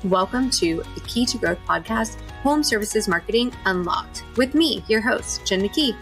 Welcome to the Key to Growth podcast, Home Services Marketing Unlocked, with me, your host, Jen McKee.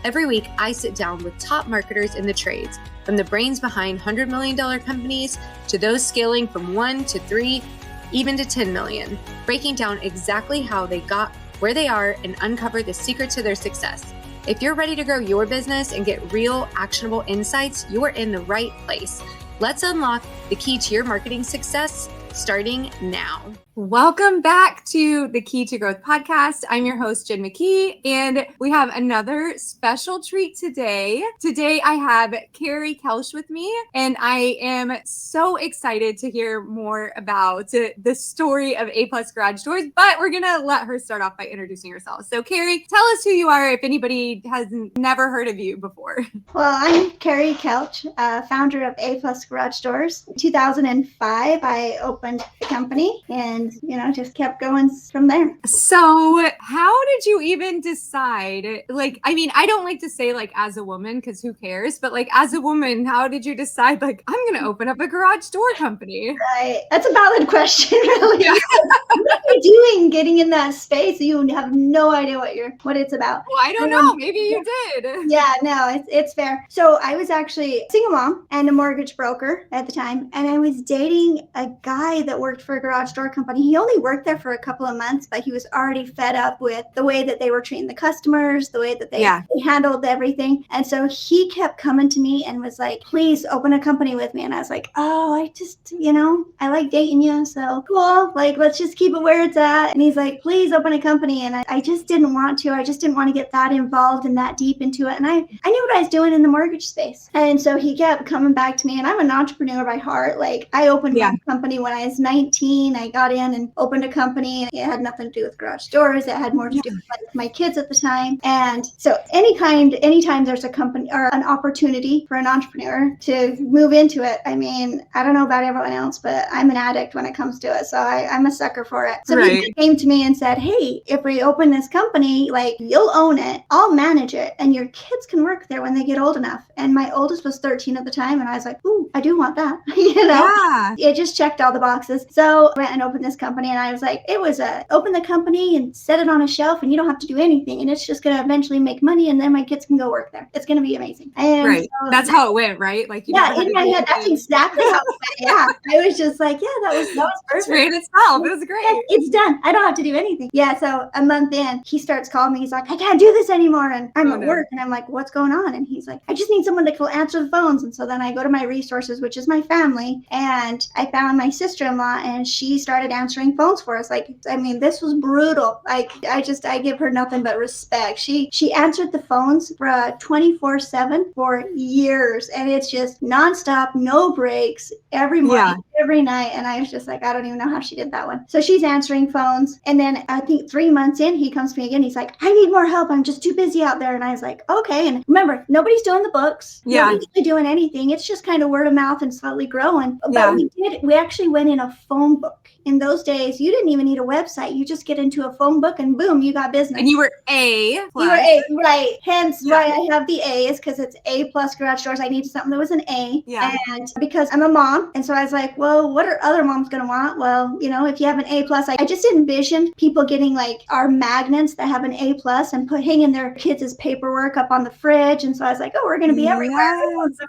Every week, I sit down with top marketers in the trades, from the brains behind $100 million companies to those scaling from 1 to 3, even to 10 million, breaking down exactly how they got where they are and uncover the secret to their success. If you're ready to grow your business and get real, actionable insights, you are in the right place. Let's unlock the key to your marketing success starting now. Welcome back to the Key to Growth podcast. I'm your host, Jen McKee, and we have another special treat today. Today, I have Carrie Kelsch with me, and I am so excited to hear more about the story of A+ Garage Doors, but we're going to let her start off by introducing herself. So, Carrie, tell us who you are if anybody has never heard of you before. Well, I'm Carrie Kelsch, founder of A+ Garage Doors. In 2005, I opened the company and just kept going from there. So how did you even decide? I don't like to say as a woman, because who cares? But as a woman, how did you decide I'm going to open up a garage door company? Right. That's a valid question, really. Yeah. What are you doing getting in that space? You have no idea what it's about. Well, I don't know. Maybe you did. Yeah, no, it's fair. So I was actually a single mom and a mortgage broker at the time. And I was dating a guy that worked for a garage door company. He only worked there for a couple of months, but he was already fed up with the way that they were treating the customers, the way that they handled everything. And so he kept coming to me and was like, please open a company with me. And I was like, oh, I just, I like dating you. So cool. Let's just keep it where it's at. And he's like, please open a company. And I just didn't want to. I just didn't want to get that involved and that deep into it. And I knew what I was doing in the mortgage space. And so he kept coming back to me. And I'm an entrepreneur by heart. I opened my company when I was 19. I got in and opened a company. It had nothing to do with garage doors. It had more to do with my kids at the time. And so anytime there's a company or an opportunity for an entrepreneur to move into it, I don't know about everyone else, but I'm an addict when it comes to it. So I'm a sucker for it. So he came to me and said, hey, if we open this company, you'll own it, I'll manage it, and your kids can work there when they get old enough. And my oldest was 13 at the time. And I was like, ooh, I do want that. It just checked all the boxes. So I went and opened this company, and I was like, it was open the company and set it on a shelf, and you don't have to do anything, and it's just going to eventually make money, and then my kids can go work there. It's going to be amazing. And so, that's how it went, right? In my head, that's exactly how it went. Yeah, I was just like, that was perfect. It itself. It was great. Yeah, it's done. I don't have to do anything. Yeah. So a month in, he starts calling me. He's like, I can't do this anymore, and I'm at work, and I'm like, what's going on? And he's like, I just need someone that will answer the phones. And so then I go to my resources, which is my family, and I found my sister-in-law, and she started answering phones for us. This was brutal. I give her nothing but respect. She answered the phones for 24/7 for years, and it's just nonstop, no breaks, every morning, every night. And I was just like, I don't even know how she did that one. So she's answering phones, and then I think 3 months in, he comes to me again. He's like, I need more help. I'm just too busy out there. And I was like, okay. And remember, nobody's doing the books. Nobody's really doing anything. It's just kind of word of mouth and slowly growing. But we actually went in a phone book. In those days, you didn't even need a website. You just get into a phone book and boom, you got business. And you were A+. You were A, right. Hence why I have the A, is because it's A+ Garage Doors. I needed something that was an A. Yeah. And because I'm a mom. And so I was like, well, what are other moms going to want? Well, if you have an A+, I just envisioned people getting our magnets that have an A+ and hanging their kids' paperwork up on the fridge. And so I was like, oh, we're going to be everywhere.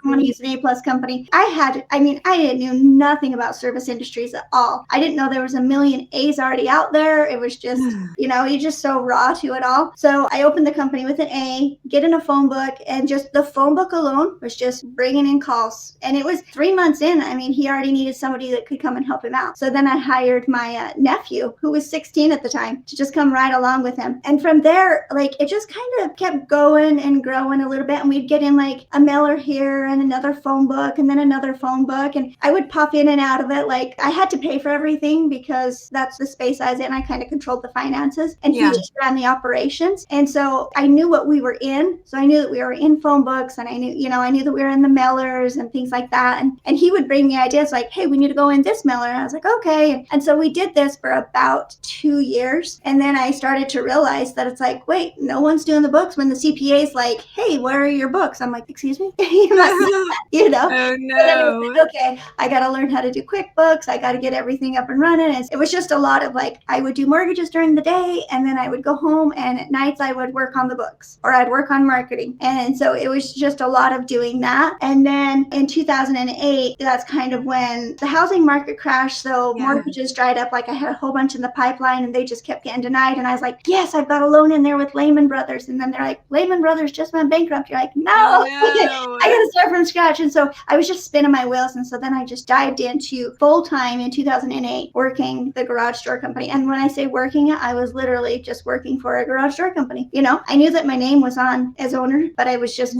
Someone to use an A+ company. I knew nothing about service industries at all. I didn't know there was a million A's already out there. It was just, you're just so raw to it all. So I opened the company with an A, get in a phone book, and just the phone book alone was just bringing in calls. And it was 3 months in. He already needed somebody that could come and help him out. So then I hired my nephew, who was 16 at the time, to just come right along with him. And from there, it just kind of kept going and growing a little bit. And we'd get in a mailer here and another phone book and then another phone book. And I would pop in and out of it. I had to pay for everything because that's the space I was in. I kind of controlled the finances, and he just ran the operations. And so I knew what we were in. So I knew that we were in phone books, and I knew that we were in the mailers and things like that. And he would bring me ideas like, hey, we need to go in this mailer. And I was like, okay. And so we did this for about 2 years. And then I started to realize that it's wait, no one's doing the books when the CPA's like, hey, where are your books? I'm like, excuse me? Oh, no. Okay, I got to learn how to do QuickBooks. I got to get everything up and running. And it was just a lot of like, I would do mortgages during the day and then I would go home, and at nights I would work on the books or I'd work on marketing. And so it was just a lot of doing that. And then in 2008, that's kind of when the housing market crashed. So mortgages dried up. Like I had a whole bunch in the pipeline and they just kept getting denied. And I was like, yes, I've got a loan in there with Lehman Brothers. And then they're like, Lehman Brothers just went bankrupt. You're like, no, I got to start from scratch. And so I was just spinning my wheels. And so then I just dived into full time in 2008, working the garage door company. And when I say working it, I was literally just working for a garage door company. You know, I knew that my name was on as owner, but I was just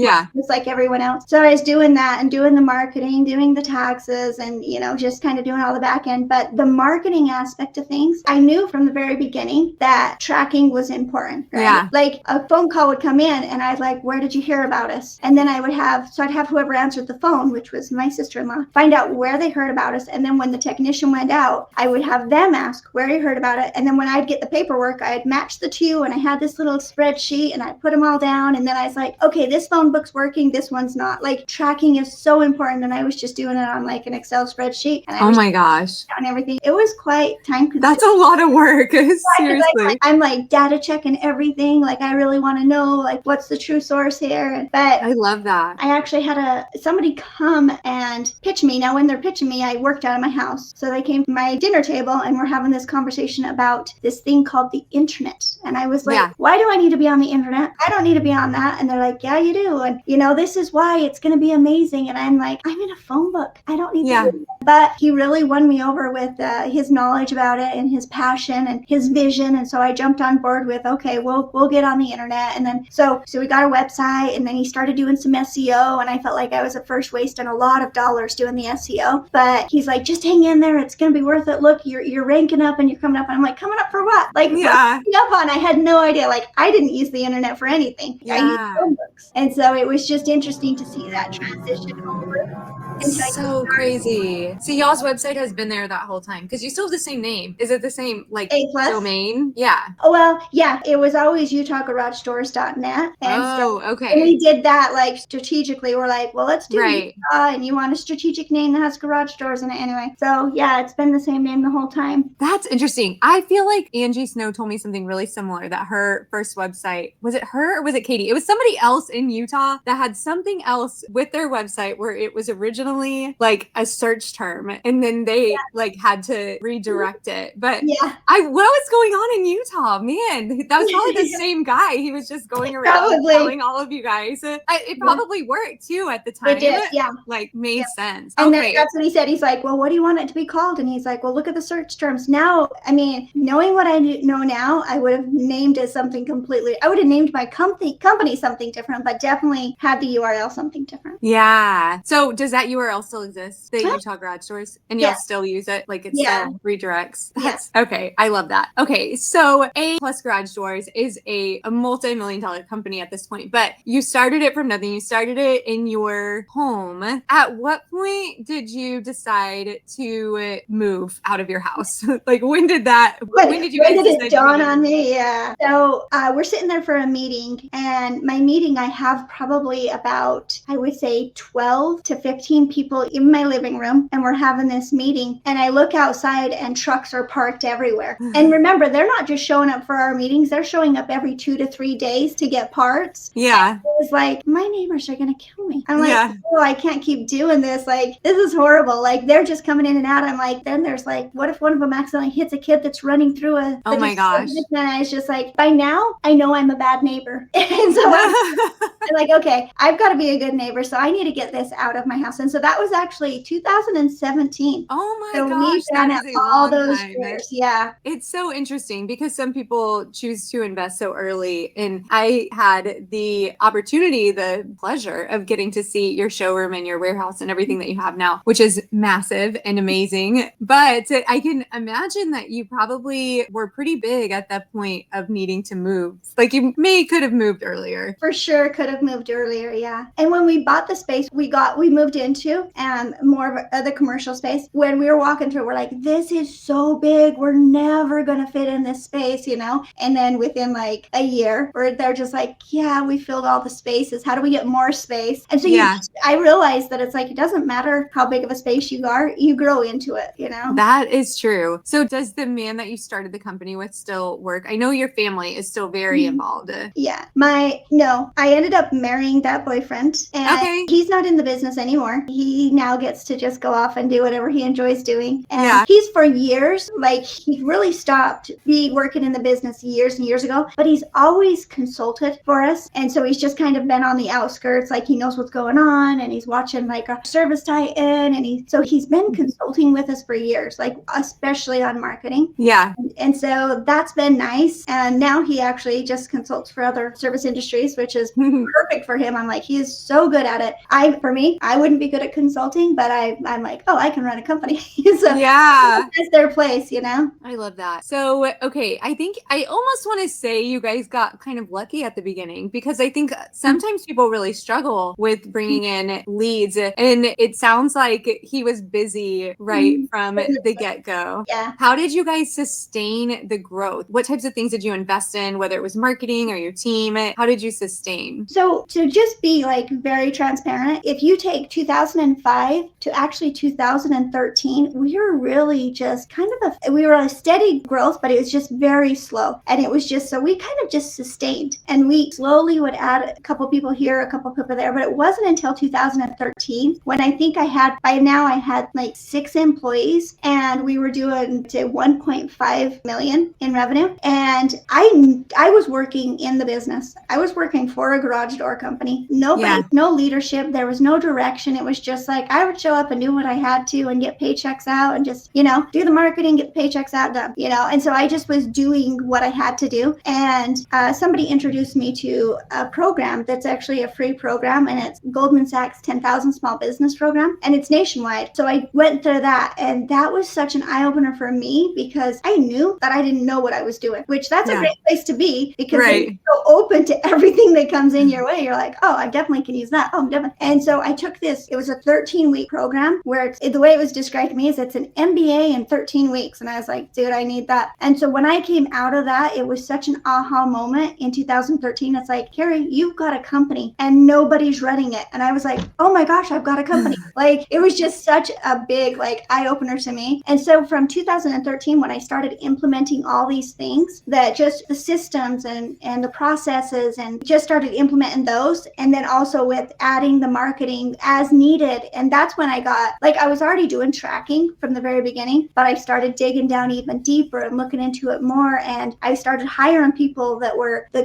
like everyone else. So I was doing that and doing the marketing, doing the taxes, and, you know, just kind of doing all the back end. But the marketing aspect of things, I knew from the very beginning that tracking was important. Right? Yeah. Like a phone call would come in and I'd like, where did you hear about us? And then I'd have whoever answered the phone, which was my sister-in-law, find out where they heard about us. And then when the technician went out, I would have them ask where he heard about it. And then when I'd get the paperwork, I'd match the two, and I had this little spreadsheet and I'd put them all down. And then I was like, okay, this phone book's working, this one's not. Like tracking is so important. And I was just doing it on like an Excel spreadsheet. And oh my gosh. On everything. It was quite time consuming. That's a lot of work. Seriously. I'm like data checking everything. Like I really want to know like what's the true source here. But I love that. I actually had somebody come and pitch me. Now when they're pitching me, I worked out of my house. So they came to my dinner table and we're having this conversation about this thing called the internet. And I was like, why do I need to be on the internet? I don't need to be on that. And they're like, yeah, you do. And you know, this is why it's going to be amazing. And I'm like, I'm in a phone book. I don't need to do that. But he really won me over with his knowledge about it and his passion and his vision. And so I jumped on board with, okay, we'll get on the internet. And then so we got a website, and then he started doing some SEO. And I felt like I was at first wasting a lot of dollars doing the SEO. But he's like, just hang in there. It's going to be worth it. Look, you're ranking up and you're coming up. And I'm like, coming up for what? Like, up on? I had no idea. Like, I didn't use the internet for anything. I used phone books. And so it was just interesting to see that transition over. So crazy. So y'all's website has been there that whole time because you still have the same name. Is it the same like A+ domain? Yeah. Oh, well, yeah. It was always UtahGarageDoors.net. And okay. And we did that like strategically. We're like, well, let's do Utah, and you want a strategic name that has garage doors in it anyway. So yeah, it's been the same name the whole time. That's interesting. I feel like Angie Snow told me something really similar, that her first website, was it her or was it Katie? It was somebody else in Utah that had something else with their website where it was originally like a search term, and then they like had to redirect it. But what was going on in Utah? Man, that was probably the same guy. He was just going around telling all of you guys. It probably worked too at the time. It did, like made sense. And that's what he said. He's like, well, what do you want it to be called? And he's like, well, look at the search terms. Now, I mean, knowing what I know now, I would have named it something completely. I would have named my company something different, but definitely had the URL something different. Yeah. So does that URL still exist? The Utah Garage Doors, and you'll still use it? Like it still redirects? Yes. Okay. I love that. Okay. So A+ Garage Doors is a multi-million-dollar company at this point, but you started it from nothing. You started it in your home. At what point did you decide to move out of your house? Like when did it dawn on me? Yeah. So we're sitting there for a meeting, and my meeting, I have probably about, I would say 12 to 15 people in my living room, and we're having this meeting, and I look outside and trucks are parked everywhere. And remember, they're not just showing up for our meetings, they're showing up every 2 to 3 days to get parts. Yeah. And it was like, my neighbors are gonna kill me. I'm like, oh, I can't keep doing this. Like, this is horrible. Like, they're just coming in and out. I'm like, then there's like, what if one of them accidentally hits a kid that's running through a oh my gosh. And I was just like, by now I know I'm a bad neighbor. And so I'm like, okay, I've got to be a good neighbor, so I need to get this out of my house. And so that was actually 2017. Oh my so gosh, we've done it all those years. Yeah. It's so interesting because some people choose to invest so early, and I had the opportunity, the pleasure of getting to see your showroom and your warehouse and everything that you have now, which is massive and amazing. But I can imagine that you probably were pretty big at that point of needing to move. Like you could have moved earlier. For sure could have moved earlier, yeah. And when we bought the space, we moved into into, and more of the commercial space. When we were walking through, we're like, this is so big. We're never going to fit in this space, you know? And then within like a year, they're just like, yeah, we filled all the spaces. How do we get more space? And so I realized that it's like, it doesn't matter how big of a space you are, you grow into it, you know? That is true. So does the man that you started the company with still work? I know your family is still very involved. Yeah. No, I ended up marrying that boyfriend, and he's not in the business anymore. He now gets to just go off and do whatever he enjoys doing. And he's for years, like he really stopped working in the business years and years ago, but he's always consulted for us. And so he's just kind of been on the outskirts, like he knows what's going on, and he's watching like a service tie in, and so he's been consulting with us for years, like especially on marketing. Yeah. And so that's been nice. And now he actually just consults for other service industries, which is perfect for him. I'm like, he is so good at it. For me, I wouldn't be good at consulting, but I'm like, oh, I can run a company. So it's their place, you know? I love that. So, okay. I think I almost want to say you guys got kind of lucky at the beginning, because I think sometimes people really struggle with bringing in leads, and it sounds like he was busy right from the get-go. Yeah. How did you guys sustain the growth? What types of things did you invest in, whether it was marketing or your team? How did you sustain? So to just be like very transparent, if you take 2005 to actually 2013, we were really just we were a steady growth, but it was just very slow. And it was just, so we kind of just sustained, and we slowly would add a couple people here, a couple people there, but it wasn't until 2013 when I think I had like 6 employees, and we were doing to 1.5 million in revenue. And I was working in the business. I was working for a garage door company. Nobody, no leadership. There was no direction. It was just like, I would show up and do what I had to and get paychecks out and just, you know, do the marketing, get the paychecks out, done, you know? And so I just was doing what I had to do. And somebody introduced me to a program that's actually a free program, and it's Goldman Sachs 10,000 Small Business Program, and it's nationwide. So I went through that, and that was such an eye-opener for me, because I knew that I didn't know what I was doing, which that's a great place to be, because you're so open to everything that comes in your way. You're like, oh, I definitely can use that. Oh, definitely. And so I took this. It was a 13-week program where the way it was described to me is it's an MBA in 13 weeks. And I was like, dude, I need that. And so when I came out of that, it was such an aha moment in 2013. It's like, Carrie, you've got a company and nobody's running it. And I was like, oh my gosh, I've got a company. Like, it was just such a big like eye opener to me. And so from 2013, when I started implementing all these things, that just the systems and the processes, and just started implementing those, and then also with adding the marketing as needed. And that's when I got, like, I was already doing tracking from the very beginning, but I started digging down even deeper and looking into it more. And I started hiring people that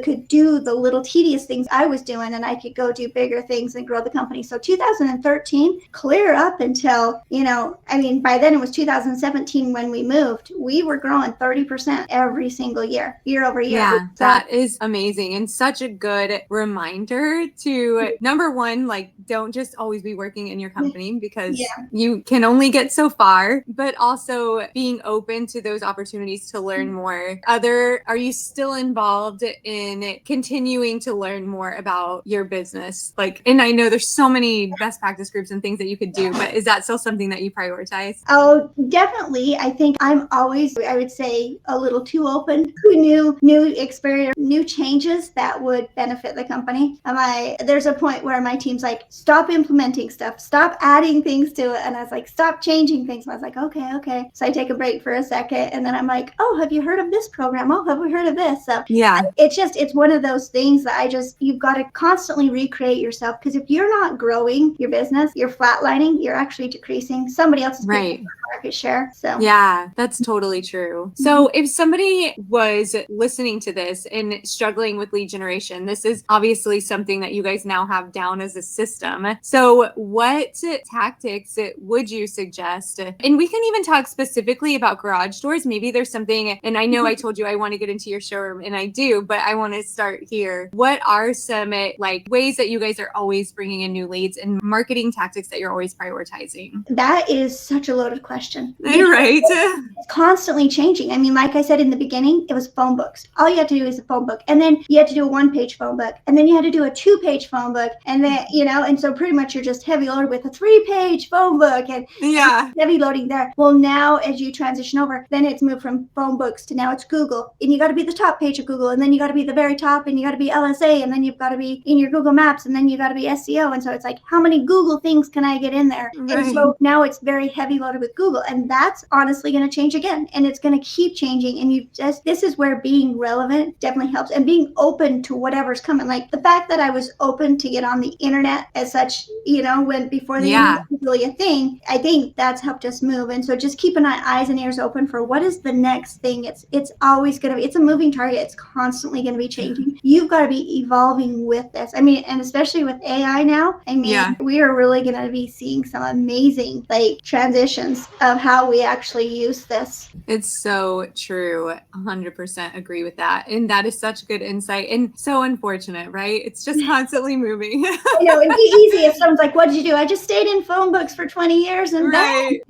could do the little tedious things I was doing, and I could go do bigger things and grow the company. So 2013, clear up until, you know, I mean, by then it was 2017 when we moved, we were growing 30% every single year over year. Yeah, that is amazing, and such a good reminder to, number one, like, don't just always be working in your company, because you can only get so far, but also being open to those opportunities to learn more. Are you still involved in continuing to learn more about your business? Like, and I know there's so many best practice groups and things that you could do, but is that still something that you prioritize? Oh, definitely. I think I'm always, I would say, a little too open to new experience, new changes that would benefit the company. There's a point where my team's like, stop implementing stuff, stop adding things to it. And I was like, stop changing things. And I was like, okay. So I take a break for a second, and then I'm like, oh, have you heard of this program? Oh, have we heard of this? So it's one of those things that you've got to constantly recreate yourself, because if you're not growing your business, you're flatlining, you're actually decreasing somebody else's market share. So yeah, that's totally true. So if somebody was listening to this and struggling with lead generation, this is obviously something that you guys now have down as a system. So what tactics would you suggest? And we can even talk specifically about garage doors. Maybe there's something, and I know I told you I want to get into your showroom, and I do, but I want to start here. What are some like ways that you guys are always bringing in new leads and marketing tactics that you're always prioritizing? That is such a loaded question. Right. It's constantly changing. I mean, like I said in the beginning, it was phone books. All you had to do is a phone book. And then you had to do a 1-page phone book. And then you had to do a 2-page phone book. And then, and so pretty much you're just heavy loaded with a 3-page phone book and heavy loading there. Well, now as you transition over, then it's moved from phone books to now it's Google. And you got to be the top page of Google. And then you got to be the very top, and you got to be LSA. And then you've got to be in your Google Maps. And then you got to be SEO. And so it's like, how many Google things can I get in there? Right. And so now it's very heavy loaded with Google. And that's honestly going to change again. And it's going to keep changing. And this is where being relevant definitely helps, and being open to whatever's coming. Like the fact that I was open to get on the internet as such, when before the internet was really a thing, I think that's helped us move. And so just keeping our eyes and ears open for what is the next thing. It's always going to be, it's a moving target. It's constantly going to be changing. You've got to be evolving with this. I mean, and especially with AI now, we are really going to be seeing some amazing transitions of how we actually use this. It's so true. 100% agree with that. And that is such good insight and so unfortunate, right? It's just constantly moving. It'd be easy if someone's like, what did you do? I just stayed in phone books for 20 years and it's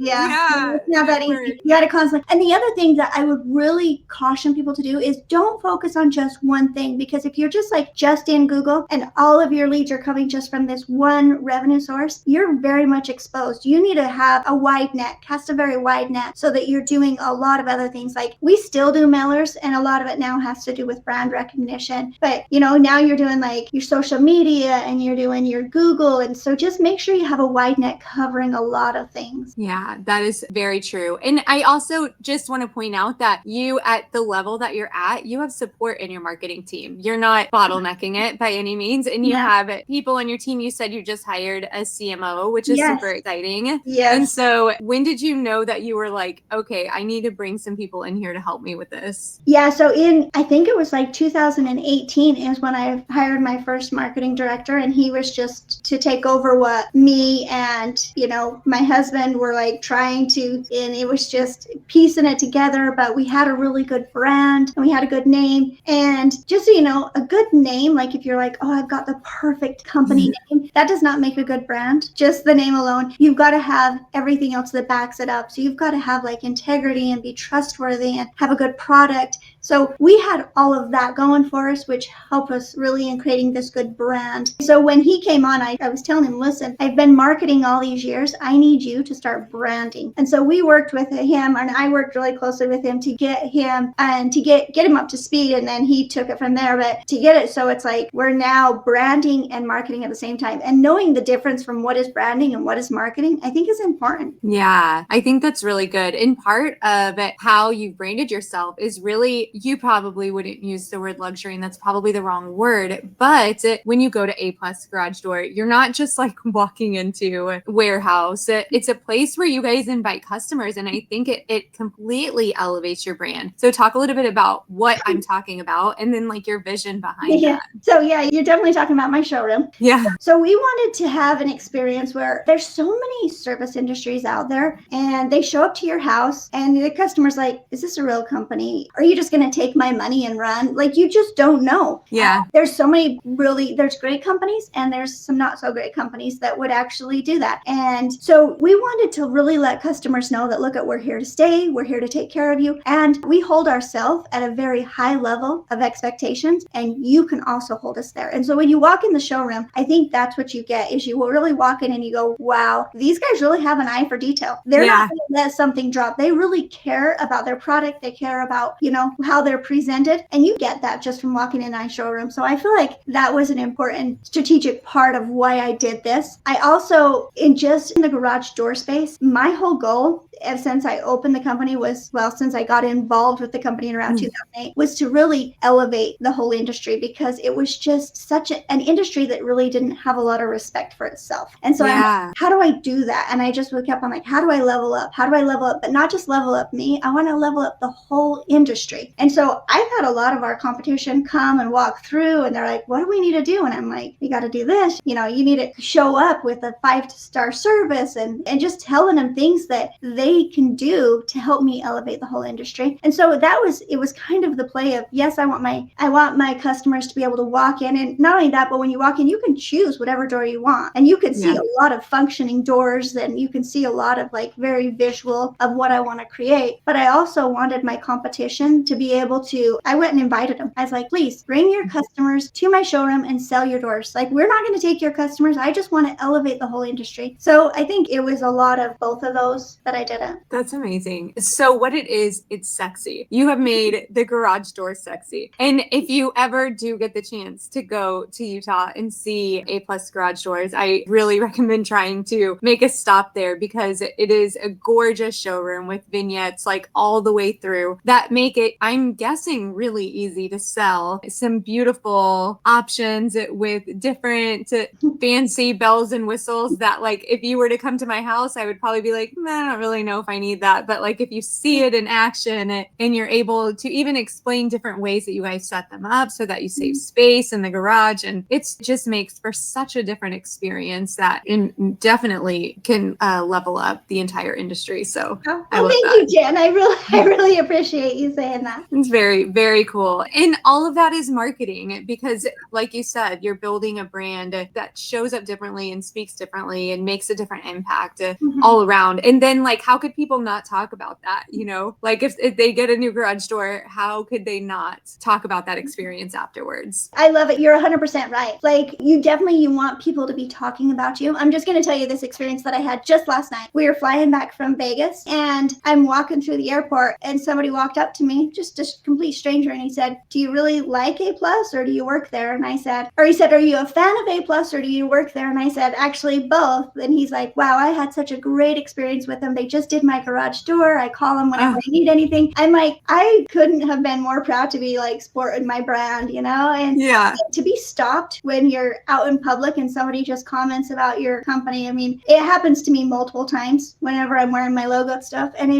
not that easy. You got to constantly. And the other thing that I would really caution people to do is don't focus on just one thing, because if you're just just in Google and all of your leads are coming just from this one revenue source, you're very much exposed. You need to have a wide net, cast a very wide net, so that you're doing a lot of other things. Like we still do mailers, and a lot of it now has to do with brand recognition. But now you're doing your social media and you're doing your Google. And so just make sure you have a wide net covering a lot of things. Yeah, that is very true. And I also just want to point out that you, at the level that you're at, you have support in your marketing team. You're not bottlenecking it by any means. And you have people on your team. You said you just hired a CMO, which is super exciting. Yes. And so when did you know that you were like, okay, I need to bring some people in here to help me with this? Yeah. So I think it was 2018 is when I hired my first marketing director, and he was just to take over what me and, my husband were trying to, and it was just piecing it together. But we had a really good brand and we had a good name, and just, a good name. If you're oh, I've got the perfect company name, that does not make a good brand. Just the name alone. You've got to have everything else that backs it up. So you've got to have integrity and be trustworthy and have a good product. So we had all of that going for us, which helped us really in creating this good brand. So when he came on, I was telling him, listen, I've been marketing all these years. I need you to start branding. And so we worked with him, and I worked really closely with him to get him and to get him up to speed. And then he took it from there. But to get it so it's we're now branding and marketing at the same time. And knowing the difference from what is branding and what is marketing, I think is important. Yeah, I think that's really good. And part of how you branded yourself is really, you probably wouldn't use the word luxury, and that's probably the wrong word. But when you go to A+ Garage Door, you're not just walking into a warehouse. It's a place where you guys invite customers. And I think it completely elevates your brand. So talk a little bit about what I'm talking about, and then your vision behind that. So you're definitely talking about my showroom. Yeah. So we wanted to have an experience where there's so many service industries out there, and they show up to your house and the customer's is this a real company? Are you just going to take my money and run? You just don't know. Yeah. There's so many there's great companies, and there's some not so great companies that would actually do that. And so we wanted to really let customers know that, look, we're here to stay. We're here to take care of you. And we hold ourselves at a very high level of expectations, and you can also hold us there. And so when you walk in the showroom, I think that's what you get, is you will really walk in and you go, wow, these guys really have an eye for detail. They're not going to let something drop. They really care about their product. They care about, how they're presented. And you get that just from walking in my showroom. So I feel like that was an important strategic part of why I did this. I also, in the garage door space, my whole goal since I opened the company since I got involved with the company in around 2008, was to really elevate the whole industry, because it was just such an industry that really didn't have a lot of respect for itself. And so I'm how do I do that? And I just kept on how do I level up? How do I level up? But not just level up me. I want to level up the whole industry. And so I've had a lot of our competition come and walk through, and they're like, what do we need to do? And I'm like, you got to do this. You need to show up with a 5-star service, and just telling them things that they they can do to help me elevate the whole industry. And so it was kind of the play of, yes, I want my customers to be able to walk in, and not only that, but when you walk in, you can choose whatever door you want, and you can see a lot of functioning doors, and you can see a lot of like very visual of what I want to create. But I also wanted my competition to be able to, I went and invited them. I was like, please bring your customers to my showroom and sell your doors. Like, we're not going to take your customers. I just want to elevate the whole industry. So I think it was a lot of both of those that I did it. That's amazing. So what it is, it's sexy. You have made the garage door sexy. And if you ever do get the chance to go to Utah and see A+ garage doors, I really recommend trying to make a stop there, because it is a gorgeous showroom with vignettes like all the way through that make it, I'm guessing, really easy to sell. Some beautiful options with different fancy bells and whistles that, like, if you were to come to my house, I would probably be like, I don't really know if I need that. But like, if you see it in action and you're able to even explain different ways that you guys set them up so that you save space in the garage, and it just makes for such a different experience that definitely can level up the entire industry. So thank you, Jen. I really appreciate you saying that. It's very, very cool. And all of that is marketing, because like you said, you're building a brand that shows up differently and speaks differently and makes a different impact all around. And then, like, how could people not talk about that? You know, like if they get a new garage door, how could they not talk about that experience afterwards? I love it. You're 100% right. Like, you want people to be talking about you. I'm just going to tell you this experience that I had just last night. We were flying back from Vegas, and I'm walking through the airport, and somebody walked up to me, just a complete stranger, and he said, do you really like A+, or do you work there? And he said, are you a fan of A+, or do you work there? And I said, actually, both. And he's like, wow, I had such a great experience with them. They just did my garage door. I call them whenever I need anything. I'm like, I couldn't have been more proud to be like sporting my brand, you know? And to be stopped when you're out in public and somebody just comments about your company. I mean, it happens to me multiple times whenever I'm wearing my logo stuff. And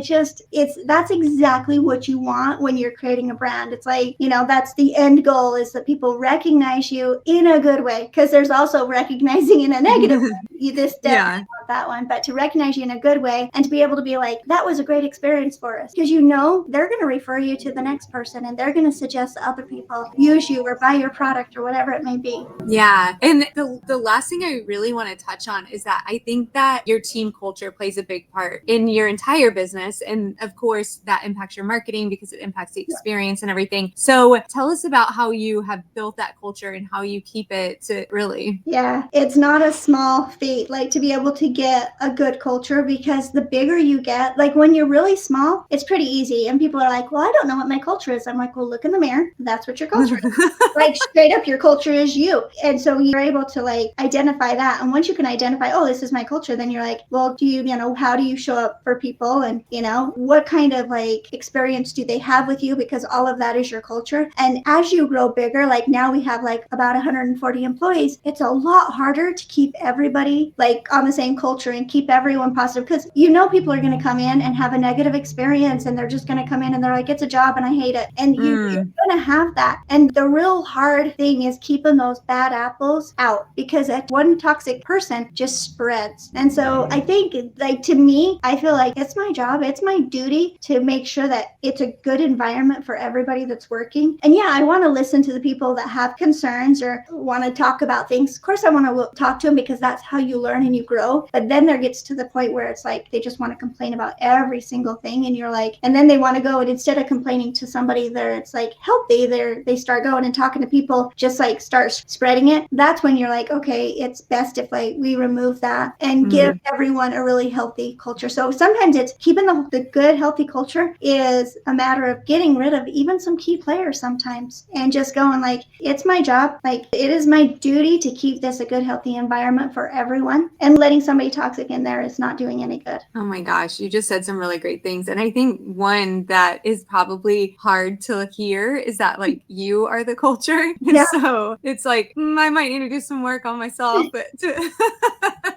that's exactly what you want when you're creating a brand. It's like, you know, that's the end goal, is that people recognize you in a good way, because there's also recognizing in a negative way. This definitely not that one, but to recognize you in a good way and to be able to be like, that was a great experience for us, because you know they're going to refer you to the next person, and they're going to suggest other people use you or buy your product or whatever it may be. Yeah. And the last thing I really want to touch on is that I think that your team culture plays a big part in your entire business. And of course, that impacts your marketing because it impacts the experience and everything. So tell us about how you have built that culture and how you keep it to really. Yeah, it's not a small feat, like, to be able to get a good culture, because the bigger you get, like when you're really small, it's pretty easy. And people are like, well, I don't know what my culture is. I'm like, well, look in the mirror. That's what your culture is. Like, straight up, your culture is you. And so you're able to like identify that. And once you can identify, oh, this is my culture, then you're like, well, how do you show up for people? And, you know, what kind of like experience do they have with you? Because all of that is your culture. And as you grow bigger, like now we have like about 140 employees, it's a lot harder to keep everybody like on the same culture and keep everyone positive, because you know people are going to come in and have a negative experience, and they're just going to come in and they're like, it's a job and I hate it. And you're going to have that. And the real hard thing is keeping those bad apples out, because that one toxic person just spreads. And so I think, like, to me, I feel like it's my job, it's my duty to make sure that it's a good environment for everybody that's working. And yeah, I want to listen to the people that have concerns or want to talk about things. Of course, I want to talk to them, because that's how you learn and you grow. But then there gets to the point where it's like they just want to complain about every single thing, and you're like, and then they want to go, and instead of complaining to somebody there, it's like healthy, they start going and talking to people, just like start spreading it. That's when you're like, okay, it's best if like we remove that and give everyone a really healthy culture. So sometimes it's keeping the good healthy culture is a matter of getting rid of even some key players sometimes, and just going like, it's my job, like it is my duty to keep this a good healthy environment for everyone, and letting somebody toxic in there is not doing any good. Oh my gosh, you just said some really great things. And I think one that is probably hard to hear is that like you are the culture. And so it's like, I might need to do some work on myself, but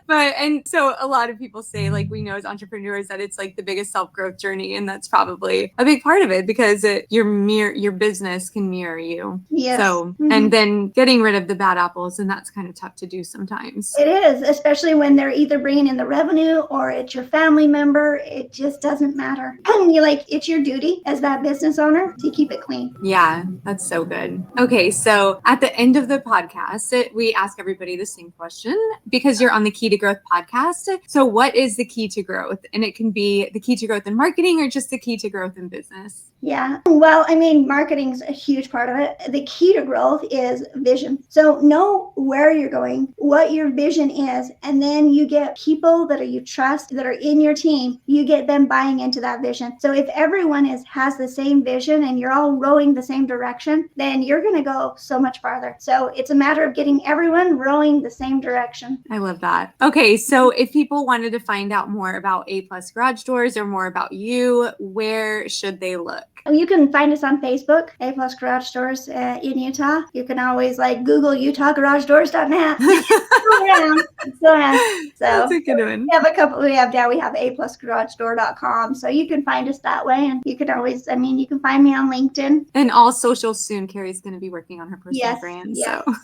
And so a lot of people say, like, we know as entrepreneurs that it's like the biggest self-growth journey. And that's probably a big part of it because your business can mirror you. Yes. So, and then getting rid of the bad apples, and that's kind of tough to do sometimes. It is, especially when they're either bringing in the revenue or it's your family member. It just doesn't matter. And it's your duty as that business owner to keep it clean. Yeah, that's so good. Okay, so at the end of the podcast, we ask everybody the same question because you're on the Key to Growth podcast. So what is the key to growth? And it can be the key to growth in marketing or just the key to growth in business. Yeah. Well, I mean, marketing's a huge part of it. The key to growth is vision. So know where you're going, what your vision is, and then you get people that you trust that are in your team. You get them buying into that vision. So if everyone has the same vision and you're all rowing the same direction, then you're going to go so much farther. So it's a matter of getting everyone rowing the same direction. I love that. Okay, so if people wanted to find out more about A+ Garage Doors or more about you, where should they look? You can find us on Facebook, A+ Garage Doors in Utah. You can always Google UtahGarageDoors.net. Still around. So that's a good one. We have a couple. We have A+GarageDoor.com. So you can find us that way, and you can always. You can find me on LinkedIn and all socials soon. Carrie's going to be working on her personal brand. Yes. So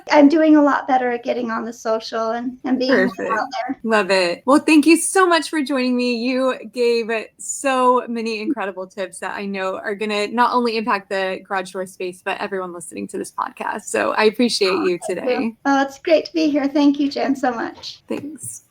I'm doing a lot better at getting on the social and being out there. Love it. Well, thank you so much for joining me. You gave so many incredible tips that I know are going to not only impact the garage door space, but everyone listening to this podcast. So I appreciate you today. Oh, it's great to be here. Thank you, Jen, so much. Thanks.